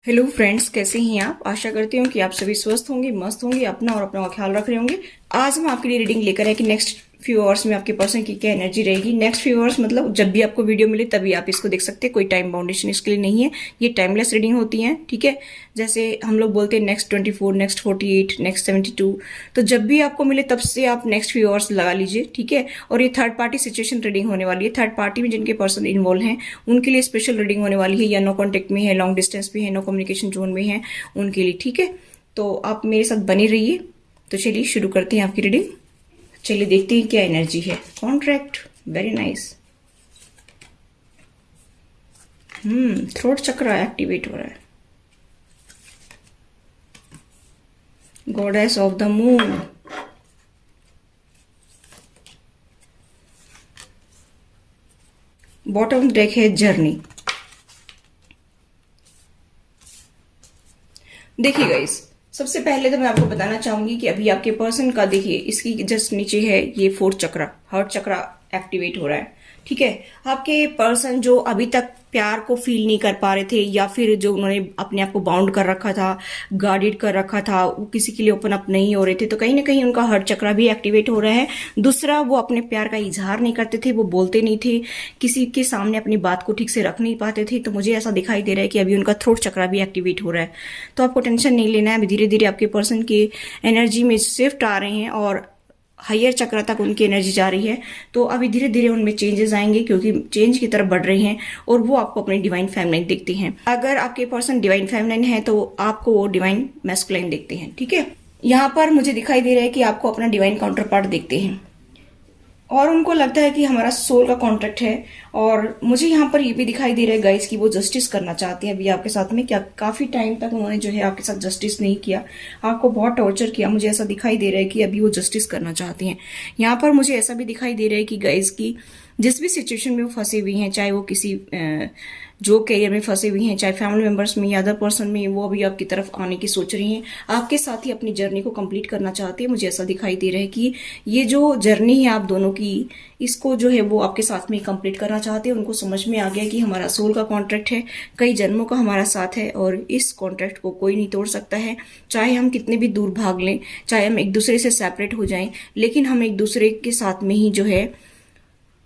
Hello friends, कैसे हैं आप। आशा करती हूँ कि आप सभी स्वस्थ होंगे, मस्त होंगे, अपना और अपना का ख्याल रख रहे होंगे। आज हम आपके लिए रीडिंग लेकर आए कि नेक्स्ट फ्यू आवर्स में आपके पर्सन की क्या एनर्जी रहेगी। नेक्स्ट फ्यू आवर्स मतलब जब भी आपको वीडियो मिले तभी आप इसको देख सकते हैं, कोई टाइम बाउंडेशन इसके लिए नहीं है। ये टाइमलेस रीडिंग होती है, ठीक है। जैसे हम लोग बोलते हैं नेक्स्ट 24, नेक्स्ट 48, नेक्स्ट 72, तो जब भी आपको मिले तब से आप नेक्स्ट फ्यू आवर्स लगा लीजिए, ठीक है। और ये थर्ड पार्टी सिचुएशन रीडिंग होने वाली है। थर्ड पार्टी में जिनके पर्सन इन्वॉल्व हैं उनके लिए स्पेशल रीडिंग होने वाली है, या नो कॉन्टेक्ट में है, लॉन्ग डिस्टेंस पे है, नो कम्युनिकेशन जोन में है, उनके लिए, ठीक है। तो आप मेरे साथ बने रहिए। तो चलिए शुरू करते हैं आपकी रीडिंग। चलिए देखते हैं क्या एनर्जी है। Contract, very nice. थ्रोट चक्र एक्टिवेट हो रहा है। Goddess of the moon, bottom deck है जर्नी। देखिए गाइस, सबसे पहले तो मैं आपको बताना चाहूंगी कि अभी आपके पर्सन का, देखिए इसकी जस्ट नीचे है ये फोर्थ चक्र, हार्ट चक्र एक्टिवेट हो रहा है, ठीक है। आपके पर्सन जो अभी तक प्यार को फील नहीं कर पा रहे थे, या फिर जो उन्होंने अपने आप को बाउंड कर रखा था, गार्डेड कर रखा था, वो किसी के लिए ओपन अप नहीं हो रहे थे, तो कहीं ना कहीं उनका हार्ट चक्र भी एक्टिवेट हो रहा है। दूसरा, वो अपने प्यार का इजहार नहीं करते थे, वो बोलते नहीं थे, किसी के सामने अपनी बात को ठीक से रख नहीं पाते थे। तो मुझे ऐसा दिखाई दे रहा है कि अभी उनका थ्रोट चक्र भी एक्टिवेट हो रहा है। तो आपको टेंशन नहीं लेना है, अभी धीरे धीरे आपके पर्सन की एनर्जी में शिफ्ट आ रहे हैं और हायर चक्र तक उनकी एनर्जी जा रही है। तो अभी धीरे धीरे उनमें चेंजेस आएंगे, क्योंकि चेंज की तरफ बढ़ रहे हैं और वो आपको अपने डिवाइन फेमिनाइन देखते हैं। अगर आपके पर्सन डिवाइन फेमिनाइन है तो आपको वो डिवाइन मैस्कुलाइन देखते हैं, ठीक है। यहाँ पर मुझे दिखाई दे रहा है कि आपको अपना डिवाइन काउंटर पार्ट देखते हैं और उनको लगता है कि हमारा सोल का कॉन्ट्रैक्ट है। और मुझे यहाँ पर ये भी दिखाई दे रहा है गाइस कि वो जस्टिस करना चाहते हैं अभी आपके साथ में। क्या काफी टाइम तक उन्होंने जो है आपके साथ जस्टिस नहीं किया, आपको बहुत टॉर्चर किया। मुझे ऐसा दिखाई दे रहा है कि अभी वो जस्टिस करना चाहते हैं। यहाँ पर मुझे ऐसा भी दिखाई दे रहा है कि गाइस की जिस भी सिचुएशन में वो फंसे हुए हैं, चाहे वो किसी जो करियर में फंसे हुए हैं, चाहे फैमिली मेंबर्स में या अदर पर्सन में, वो अभी आपकी तरफ आने की सोच रही हैं, आपके साथ ही अपनी जर्नी को कंप्लीट करना चाहते हैं। मुझे ऐसा दिखाई दे रहा है कि ये जो जर्नी है आप दोनों की, इसको जो है वो आपके साथ में कंप्लीट करना चाहते हैं। उनको समझ में आ गया कि हमारा सोल का कॉन्ट्रैक्ट है, कई जन्मों का हमारा साथ है और इस कॉन्ट्रैक्ट को कोई नहीं तोड़ सकता है। चाहे हम कितने भी दूर भाग लें, चाहे हम एक दूसरे से सेपरेट हो जाएं, लेकिन हम एक दूसरे के साथ में ही जो है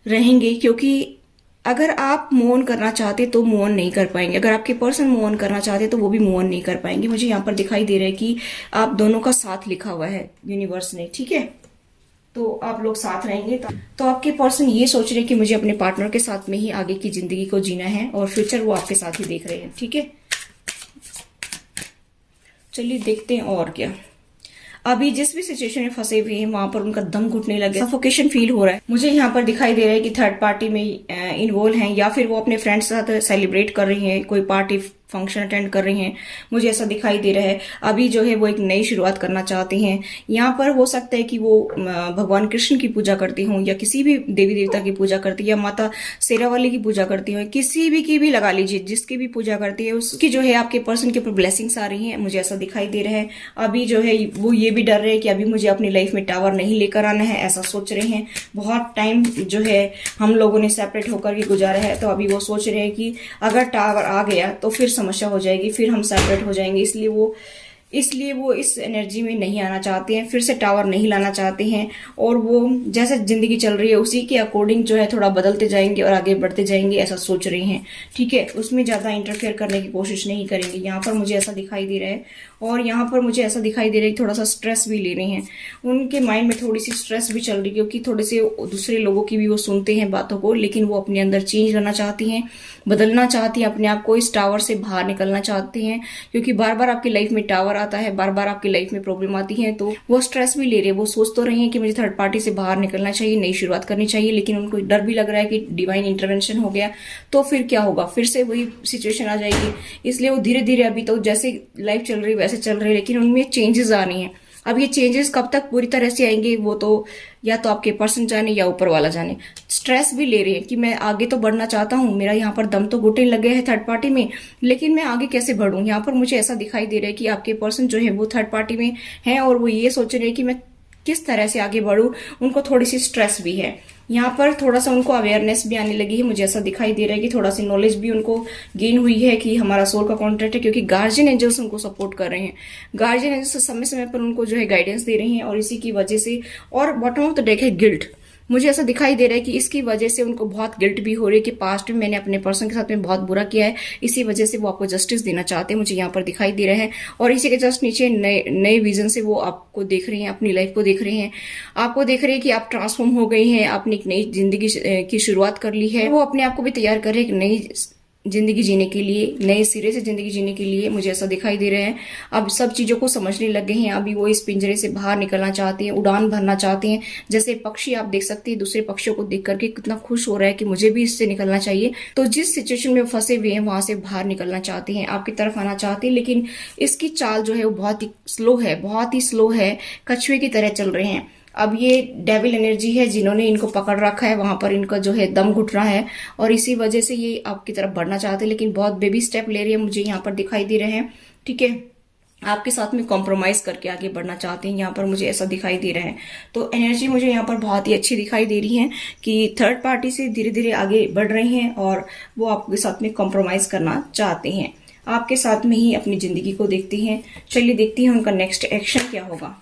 रहेंगे। क्योंकि अगर आप मूव ऑन करना चाहते तो मूव ऑन नहीं कर पाएंगे, अगर आपके पर्सन मूव ऑन करना चाहते तो वो भी मूव ऑन नहीं कर पाएंगे। मुझे यहाँ पर दिखाई दे रहा है कि आप दोनों का साथ लिखा हुआ है यूनिवर्स ने, ठीक है। तो आप लोग साथ रहेंगे। तो आपके पर्सन ये सोच रहे हैं कि मुझे अपने पार्टनर के साथ में ही आगे की जिंदगी को जीना है और फ्यूचर वो आपके साथ ही देख रहे हैं, ठीक है। चलिए देखते हैं और क्या। अभी जिस भी सिचुएशन में फंसे हुए हैं वहां पर उनका दम घुटने लगे, सफोकेशन फील हो रहा है। मुझे यहाँ पर दिखाई दे रहा है कि थर्ड पार्टी में इन्वॉल्व हैं, या फिर वो अपने फ्रेंड्स के साथ सेलिब्रेट कर रही हैं, कोई पार्टी फंक्शन अटेंड कर रही हैं। मुझे ऐसा दिखाई दे रहा है अभी जो है वो एक नई शुरुआत करना चाहते हैं। यहाँ पर हो सकता है कि वो भगवान कृष्ण की पूजा करती हों, या किसी भी देवी देवता की पूजा करती है, या माता शेरावाली की पूजा करती हो, किसी भी की भी लगा लीजिए, जिसकी भी पूजा करती है उसकी जो है आपके पर्सन के ऊपर ब्लेसिंग्स आ रही हैं। मुझे ऐसा दिखाई दे रहा है। अभी जो है वो ये भी डर रहे हैं कि अभी मुझे अपनी लाइफ में टावर नहीं लेकर आना है, ऐसा सोच रहे हैं। बहुत टाइम जो है हम लोगों ने सेपरेट होकर के गुजारा है, तो अभी वो सोच रहे हैं कि अगर टावर आ गया तो फिर समस्या हो जाएगी, फिर हम सेपरेट हो जाएंगे। इसलिए वो इस एनर्जी में नहीं आना चाहते हैं, फिर से टावर नहीं लाना चाहते हैं। और वो जैसे जिंदगी चल रही है उसी के अकॉर्डिंग जो है थोड़ा बदलते जाएंगे और आगे बढ़ते जाएंगे, ऐसा सोच रहे हैं, ठीक है। उसमें ज्यादा इंटरफेयर करने की कोशिश नहीं करेंगे, यहाँ पर मुझे ऐसा दिखाई दे रहा है। और यहाँ पर मुझे ऐसा दिखाई दे रहा है कि थोड़ा सा स्ट्रेस भी ले रहे हैं, उनके माइंड में थोड़ी सी स्ट्रेस भी चल रही है, क्योंकि थोड़े से दूसरे लोगों की भी वो सुनते हैं बातों को, लेकिन वो अपने अंदर चेंज करना चाहती हैं, बदलना चाहती हैं अपने आप को, इस टावर से बाहर निकलना चाहते हैं। क्योंकि बार बार आपकी लाइफ में टावर आता है, बार बार आपकी लाइफ में प्रॉब्लम आती है, तो वो स्ट्रेस भी ले रहे हैं। वो सोच तो रहे हैं कि मुझे थर्ड पार्टी से बाहर निकलना चाहिए, नई शुरुआत करनी चाहिए, लेकिन उनको डर भी लग रहा है कि डिवाइन इंटरवेंशन हो गया तो फिर क्या होगा, फिर से वही सिचुएशन आ जाएगी। इसलिए वो धीरे धीरे, अभी तो जैसे लाइफ चल रही है वैसे चल रही है, लेकिन उनमें चेंजेस आ रही हैं। अब ये चेंजेस कब तक पूरी तरह से आएंगे वो तो या तो आपके पर्सन जाने या ऊपर वाला जाने। स्ट्रेस भी ले रहे हैं कि मैं आगे तो बढ़ना चाहता हूँ, मेरा यहाँ पर दम तो घुटने लगे है थर्ड पार्टी में, लेकिन मैं आगे कैसे बढ़ूं। यहाँ पर मुझे ऐसा दिखाई दे रहा है कि आपके पर्सन जो है वो थर्ड पार्टी में है और वो ये सोच रहे हैं कि मैं किस तरह से आगे बढ़ूं, उनको थोड़ी सी स्ट्रेस भी है। यहाँ पर थोड़ा सा उनको अवेयरनेस भी आने लगी है, मुझे ऐसा दिखाई दे रहा है कि थोड़ा सी नॉलेज भी उनको गेन हुई है कि हमारा सोल का कॉन्ट्रैक्ट है, क्योंकि गार्जियन एंजल्स उनको सपोर्ट कर रहे हैं। गार्जियन एंजल्स समय समय पर उनको जो है गाइडेंस दे रहे हैं, और इसी की वजह से, और बॉटम ऑफ द डेक है गिल्ट। मुझे ऐसा दिखाई दे रहा है कि इसकी वजह से उनको बहुत गिल्ट भी हो रही है कि पास्ट में मैंने अपने पर्सन के साथ में बहुत बुरा किया है, इसी वजह से वो आपको जस्टिस देना चाहते हैं, मुझे यहाँ पर दिखाई दे रहा है। और इसी के जस्ट नीचे नए नए विजन से वो आपको देख रहे हैं, अपनी लाइफ को देख रहे हैं, आपको देख रहे हैं कि आप ट्रांसफॉर्म हो गई हैं, आपने एक नई जिंदगी की शुरुआत कर ली है। वो अपने आप को भी तैयार कर रहे हैं नई जिंदगी जीने के लिए, नए सिरे से जिंदगी जीने के लिए, मुझे ऐसा दिखाई दे रहा है। अब सब चीजों को समझने लग गए हैं, अभी वो इस पिंजरे से बाहर निकलना चाहते हैं, उड़ान भरना चाहते हैं। जैसे पक्षी आप देख सकते हैं दूसरे पक्षियों को देख करके कितना खुश हो रहा है कि मुझे भी इससे निकलना चाहिए। तो जिस सिचुएशन में फंसे हुए हैं वहां से बाहर निकलना चाहते हैं, आपकी तरफ आना चाहते हैं, लेकिन इसकी चाल जो है वो बहुत ही स्लो है, बहुत ही स्लो है, कछुए की तरह चल रहे हैं। अब ये डेविल एनर्जी है जिन्होंने इनको पकड़ रखा है, वहां पर इनका जो है दम घुट रहा है, और इसी वजह से ये आपकी तरफ बढ़ना चाहते हैं, लेकिन बहुत बेबी स्टेप ले रहे हैं, मुझे यहाँ पर दिखाई दे रहे हैं। ठीक है, आपके साथ में कॉम्प्रोमाइज करके आगे बढ़ना चाहते हैं, यहाँ पर मुझे ऐसा दिखाई दे रहा है। तो एनर्जी मुझे यहाँ पर बहुत ही अच्छी दिखाई दे रही है कि थर्ड पार्टी से धीरे धीरे आगे बढ़ रहे हैं, और वो आपके साथ में कॉम्प्रोमाइज करना चाहते हैं, आपके साथ में ही अपनी जिंदगी को देखते हैं। चलिए देखते हैं उनका नेक्स्ट एक्शन क्या होगा।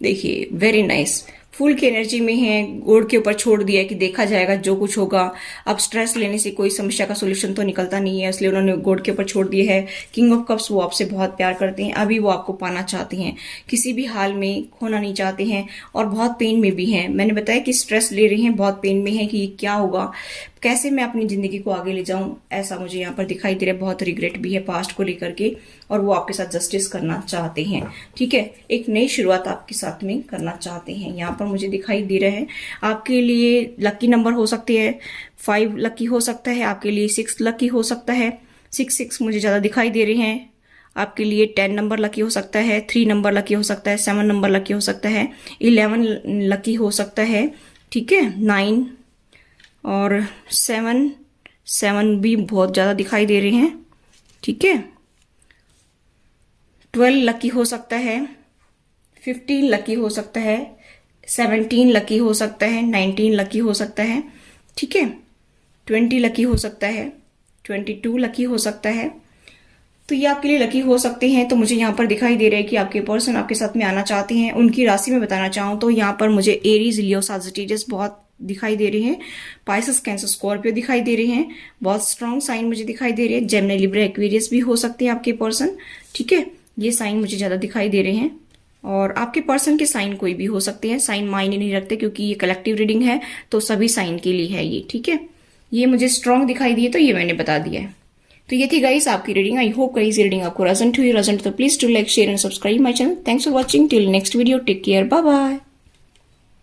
देखिए वेरी नाइस, फूल की एनर्जी में है, गोड़ के ऊपर छोड़ दिया कि देखा जाएगा जो कुछ होगा। अब स्ट्रेस लेने से कोई समस्या का सोल्यूशन तो निकलता नहीं है, इसलिए उन्होंने गोड़ के ऊपर छोड़ दिया है। किंग ऑफ कप्स, वो आपसे बहुत प्यार करते हैं, अभी वो आपको पाना चाहते हैं, किसी भी हाल में खोना नहीं चाहते हैं, और बहुत पेन में भी हैं। मैंने बताया कि स्ट्रेस ले रहे हैं, बहुत पेन में है कि क्या होगा, कैसे मैं अपनी जिंदगी को आगे ले जाऊं, ऐसा मुझे यहाँ पर दिखाई दे रहा है। बहुत रिग्रेट भी है पास्ट को लेकर के, और वो आपके साथ जस्टिस करना चाहते हैं। ठीक है, एक नई शुरुआत आपके साथ में करना चाहते हैं, यहाँ पर मुझे दिखाई दे रहा है। आपके लिए लकी नंबर हो सकते हैं 5 लकी हो सकता है, आपके लिए 6 लकी हो सकता है, 6 मुझे ज्यादा दिखाई दे रहे हैं। आपके लिए 10 नंबर लकी हो सकता है, 3 नंबर लकी हो सकता है, 7 नंबर लकी हो सकता है, 11 लकी हो सकता है। ठीक है, 9 और 7 भी बहुत ज्यादा दिखाई दे रहे हैं। ठीक है, 12 लकी हो सकता है, 15 लकी हो सकता है, 17 लकी हो सकता है, 19 लकी हो सकता है। ठीक है, 20 लकी हो सकता है, 22 लकी हो सकता है। तो ये आपके लिए लकी हो सकते हैं। तो मुझे यहाँ पर दिखाई दे रहा है कि आपके पर्सन आपके साथ में आना चाहते हैं। उनकी राशि में बताना चाहूँ तो यहाँ पर मुझे एरीज, लियो, सजिटेरियस बहुत दिखाई दे रहे हैं, पाइसेस, कैंसर, स्कॉर्पियो दिखाई दे रहे हैं, बहुत स्ट्रॉन्ग साइन मुझे दिखाई दे रहे हैं। जेमिनी, लिब्रा, एक्वेरियस भी हो सकते हैं आपके पर्सन। ठीक है, ये साइन मुझे ज्यादा दिखाई दे रहे हैं, और आपके पर्सन के साइन कोई भी हो सकते हैं, साइन मायने नहीं रखते, क्योंकि ये कलेक्टिव रीडिंग है तो सभी साइन के लिए है ये। ठीक है, ये मुझे स्ट्रॉन्ग दिखाई दिए तो ये मैंने बता दिया है। तो ये थी गाइस आपकी रीडिंग। आई होप गाइस ये रीडिंग आपको रेजोनेट हुई। रेजोनेट तो please to like, share and subscribe my channel. Thanks for watching, till next video, take care, bye bye.